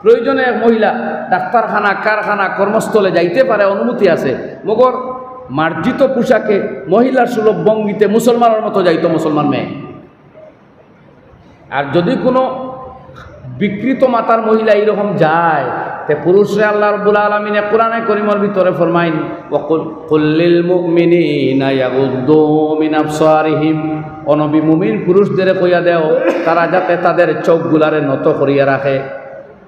S1: প্রয়োজনে এক মহিলা ডাক্তারখানা, কারখানা, কর্মস্থলে যাইতে পারে, অনুমতি আছে, মগর মার্জিত পোশাকে মহিলার সুলভ ভঙ্গিতে মুসলমানের মতো যাইতো মুসলমান মেয়ে। আর যদি কোনো বিকৃত মাতার মহিলা এইরকম যায়, তে পুরুষরে আল্লাহ রাব্বুল আলামিনে কোরআনে কারীমের ভিতরে ফরমাইন কুল্লিল মুমিনিনা ইয়াগুদ্দু মিন আবসারিহিম, ও নবী মুমিন পুরুষদের কইয়া দেও তারা যাতে তাদের চোখগুলারে নত করিয়া রাখে,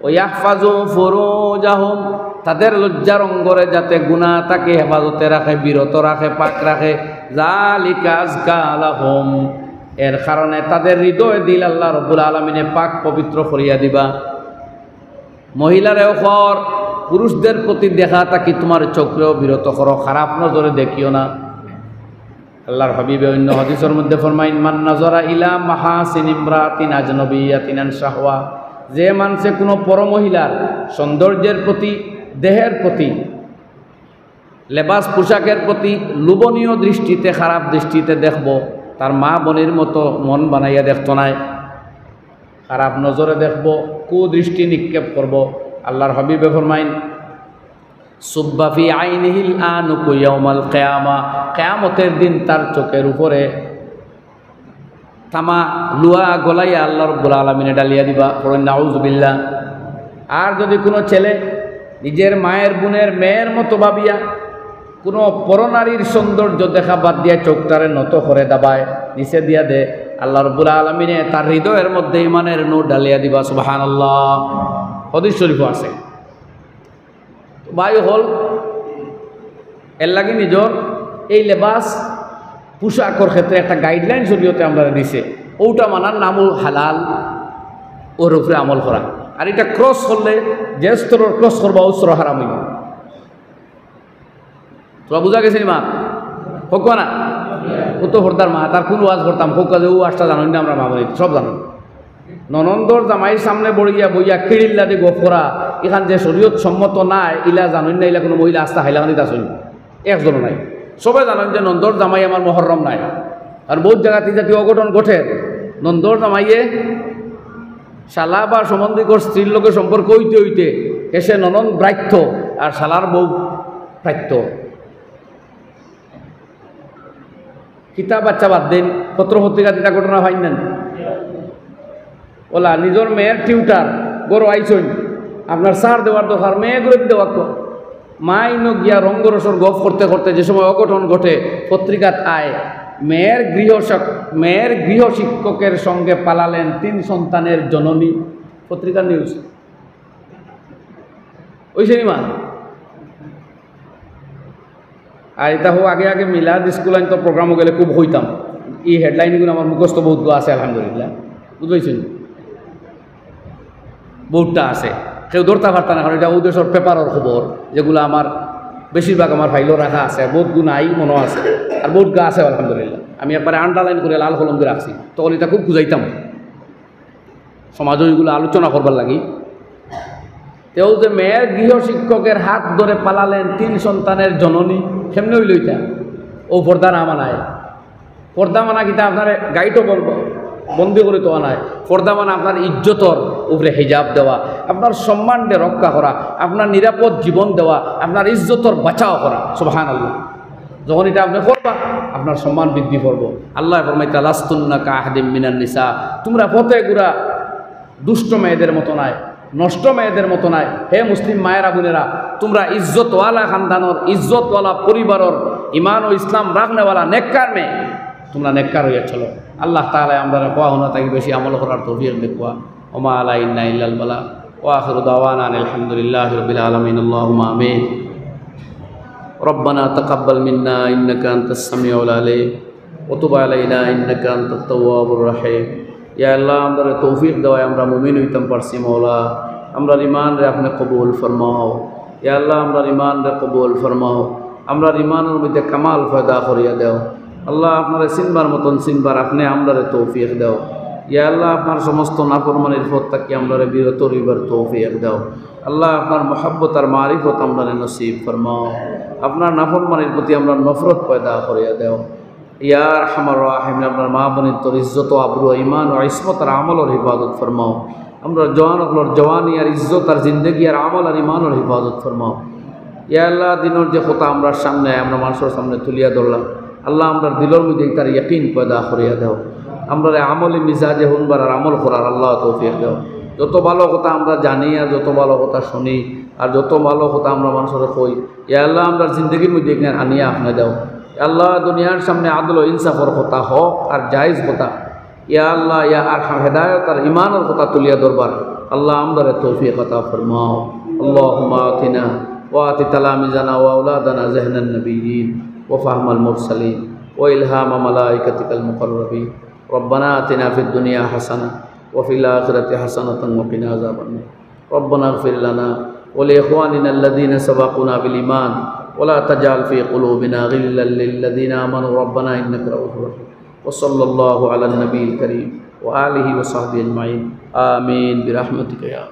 S1: ও ইয়াহফাজু ফুরুজাহুম, তাদের লজ্জার অঙ্গরে যাতে গুনাহ তাকে হেফাজতে রাখে, বিরত রাখে, পাক রাখে, যালিকা আযকা লাহুম, এর কারণে তাদের হৃদয় দিল আল্লাহ রাব্বুল আলামিনে পাক পবিত্র করিয়া দিবা। মহিলারেও কর, পুরুষদের প্রতি দেখা তাকি তোমার চোখেও বিরত করো, খারাপ নজরে দেখিও না। আল্লাহর হাবিবে অন্য হাদিসের মধ্যে ফরমাইন মান নাজারা ইলা মাহাসিন ইমরাতিন আজনবিয়াতিন আন শাহওয়া, যে মানুষে কোনো পরমহিলার সৌন্দর্যের প্রতি, দেহের প্রতি, লেবাস পোশাকের প্রতি লোভনীয় দৃষ্টিতে, খারাপ দৃষ্টিতে দেখব, তার মা বোনের মতো মন বানাইয়া দেখতো নাই, খারাপ নজরে দেখব, কুদৃষ্টি নিক্ষেপ করব। আল্লাহর হাবিবে ফরমাইন সুব্বা ফি আইনিহিল আনুকু ইয়াউমাল কিয়ামা, কিয়ামতের দিন তার চোখের উপরে তামা লুয়া গলাইয়া আল্লাহ রাব্বুল আলামিনে ডালিয়া দিবা, পড়েন নাউযুবিল্লাহ। আর যদি কোনো ছেলে নিজের মায়ের বোনের মেয়ের মতো ভাবিয়া কোনো পরনারীর সৌন্দর্য দেখা বাদ দিয়া চোখটারে নত করে দাবায়, নিচে দিয়া দে, আল্লাহ রাব্বুল আলামিনে তার হৃদয়ের মধ্যে ইমানের নূর ডালিয়া দিবা। সুবহানাল্লাহ, হাদিস শরীফ আছে। ভাই হল এর লাগে নিজর এই লেবাস পোশাকর ক্ষেত্রে একটা গাইডলাইন শরীয়তে আমরা দিছে, ওটা মানার নামও হালাল, ওর উপরে আমল করা। আর এটা ক্রস করলে যে স্তরের ক্রস করবা ও স্তর হারাম হইব। তোরা বুঝা গেছে মা হোক না, ও তো হরদার মা, তার কোন ওয়াজ করতাম হোক যে ও আসটা জানেন না, আমরা মা বলি সব জানেন। ননন্দর জামাইয়ের সামনে বড়িয়া বইয়া কিড়িল্লা দিয়ে গপ করা, এখান যে শরীয়ত সম্মত নাই, ইলা জানেন না, ইলা কোনো মহিলা আস্থা হাইলাখানি আসেন একজনও নাই। সবাই জানেন যে নন্দর জামাই আমার মহরম নাই। আর বহুত জায়গাতে জাতীয় অঘটন ঘটে, নন্দর জামাইয়ে শালা বা সম্বন্ধিকর স্ত্রীর লোকের সম্পর্ক হইতে হইতে এসে ননন ব্রাত্য আর শালার বউ প্রাত্য। কিতাব বাচ্চা বাদ দেন, পত্র পত্রিকা যেটা ঘটনা হয় নেন, ওলা নিজের মেয়ের টিউটার গরু আইসন, আপনার সার দেওয়ার দরকার, মেয়ে গরু দেওয়ার তো মাই ন গিয়া রঙ্গরসর গপ করতে করতে যে সময় অঘটন ঘটে পত্রিকাত আয়, মেয়ের গৃহ শিক্ষকের সঙ্গে পালালেন 3 সন্তানের জননী, পত্রিকার নিউজ ওই সিনেমা। আর এটা হোক আগে আগে মিলাদ স্কুল আইন তো প্রোগ্রামও গেলে খুব হইতাম, এই হেডলাইনগুলো আমার মুখস্থ বহুত আছে আলহামদুলিল্লাহ, বুঝতেছেন বহুতটা আছে, কেউ ধরতে পারত না, কারণ এটা ওদেশের পেপারের খবর, যেগুলো আমার বেশিরভাগ আমার ফাইলও রাখা আছে, বহুত গুণ আই মনে আছে, আর বহুত গা আছে আলহামদুলিল্লাহ। আমি একবারে আন্ডারলাইন করে লাল কলম দিয়ে রাখছি, তখন এটা খুব বুঝাইতাম সমাজও এগুলো আলোচনা করবার লাগি। তেও যে মেয়ের গৃহ শিক্ষকের হাত ধরে পালালেন 3 সন্তানের জননী, কেমনে হইল এটা? ও পর্দা না মানায়, পর্দা মানা কিতা আপনার গাইডও বলবো বন্দি করে তো আনায়, পর্দা মানে আপনার ইজ্জতর উপরে হিজাব দেওয়া, আপনার সম্মানকে রক্ষা করা, আপনার নিরাপদ জীবন দেওয়া, আপনার ইজ্জতর বাঁচাও করা। সুবহানাল্লাহ, যখন এটা আপনি করবা আপনার সম্মান বৃদ্ধি করব। আল্লাহ ফরমাইতা লাস্তুন্না কাআহাদিম মিনান নিসা, তোমরা পথে গুড়া দুষ্ট মেয়েদের মতো নাই, নষ্ট মেয়েদের মতো নাই। হে মুসলিম মায়েরা বোনেরা, তোমরা ইজ্জতওয়ালা খানদানোর, ইজ্জতওয়ালা পরিবারের, ইমান ও ইসলাম রাখনেওয়ালা নেককার মেয়ে, তোমরা নেককার হইয়া চলো। আল্লাহ তাআলা আমরা কোয়া হোনা তাকে বেশি আমল করার তৌফিক দেখুয়া। ওমা আলাইনা ইল্লাল বালা ওয়া আখিরু দাওয়ানা আলহামদুলিল্লাহি রাব্বিল আলামিন। আল্লাহুম্মা আমিন। রব্বানা তাকাব্বাল মিন্না ইন্নাকা আনতাস সামিউল আলিম ওয়া তুব আলাইনা ইন্নাকা আনতাত তাওয়াবুর রহিম। ইয়া আল্লাহ, আমরা তৌফিক দেওয়ায় আমরা মুমিন হইতাম পারছি মওলা, আমরা ঈমান রে আপনি কবুল ফরমাও। ইয়া আল্লাহ, আমরা ঈমান রে কবুল ফরমাও, আমরা ঈমানের মধ্যে কামাল পয়দা করিয়া দাও। আল্লাহ, আপনারা চিনবার মতন চিনবার আপনি আমরা তৌফিক দাও। ইয়া আল্লাহ, আপনার সমস্ত নাফরমানির পথ থেকে আমরা বিরত রইবার তৌফিক দাও। আল্লাহ, আপনার মহব্বত আর মারিফত আমরা নসিব ফরমাও। আপনার নাফরমানির প্রতি আমরা নফরত পয়দা করিয়া দাও। ইয়া আরহামার রাহিমিন, আপনার মা বোনের তোর ইজ্জত আবরু ঈমান ও ইসমত আর আমলের হিফাজত ফরমাও। আমরা জওয়ানগুলোর জওয়ানি আর ইজ্জত আর জিন্দগি আর আমল আর ঈমানের হিফাজত ফরমাও। ইয়া আল্লাহ, দিনের যে কথা আমরা সামনে আমরা মানুষের সামনে তুলিয়া ধরলাম, আল্লাহ আমরা দিলের মধ্যে তার ইয়াকিন পয়দা করিয়া দাও। আমরা আমলে মিজাজে হুনবার আর আমল করার আল্লাহ তৌফিক দাও। যত ভালো কথা আমরা জানি আর যত ভালো কথা শুনি আর যত ভালো কথা আমরা মানুষের কই, ইয়া আল্লাহ আমরা জিন্দগির মধ্যে এখানে আনিয়ে আপনি দাও। আল্লাহ দুনিয়ার সামনে আদল ও ইনসাফর কথা হক আর জায়েজ কথা, ইয়া আল্লাহ ইয়া আরহাম হেদায়ত আর ইমানের কথা তুলিয়া দরবার আল্লাহ আমদারে তৌফিক আতা ফরমাও। আল্লাহুম্মা আতিনা ওয়া আতি তালামিজানা ওয়া আওলাদানা যহনান নবিয়্যিন ওয়া ফাহমাল মুরসালিন ওয়া ইলহামা মালাইকাতিকাল মুকাররাবিন। রব্বানা আতিনা ফিদ দুনিয়া হাসানাহ ওয়া ফিল আখিরাতি হাসানাতান ওয়া কিনা আযাবান নার। রব্বানা ইগফির লানা ওয়া লিইখওয়ানিনা আল্লাযীনা সাবাকুনা বিল ঈমান ওয়া লা তাজআল ফি কুলুবিনা গিল্লাল লিল্লাযীনা আমানু রব্বানা ইন্নাকা রাউফুর রহিম। ওয়া সাল্লাল্লাহু আলা নবিয়িল কারীম ওয়া আলিহি ওয়া সাহবিহি আজমাইন। আমিন বিরহমাতিকা ইয়া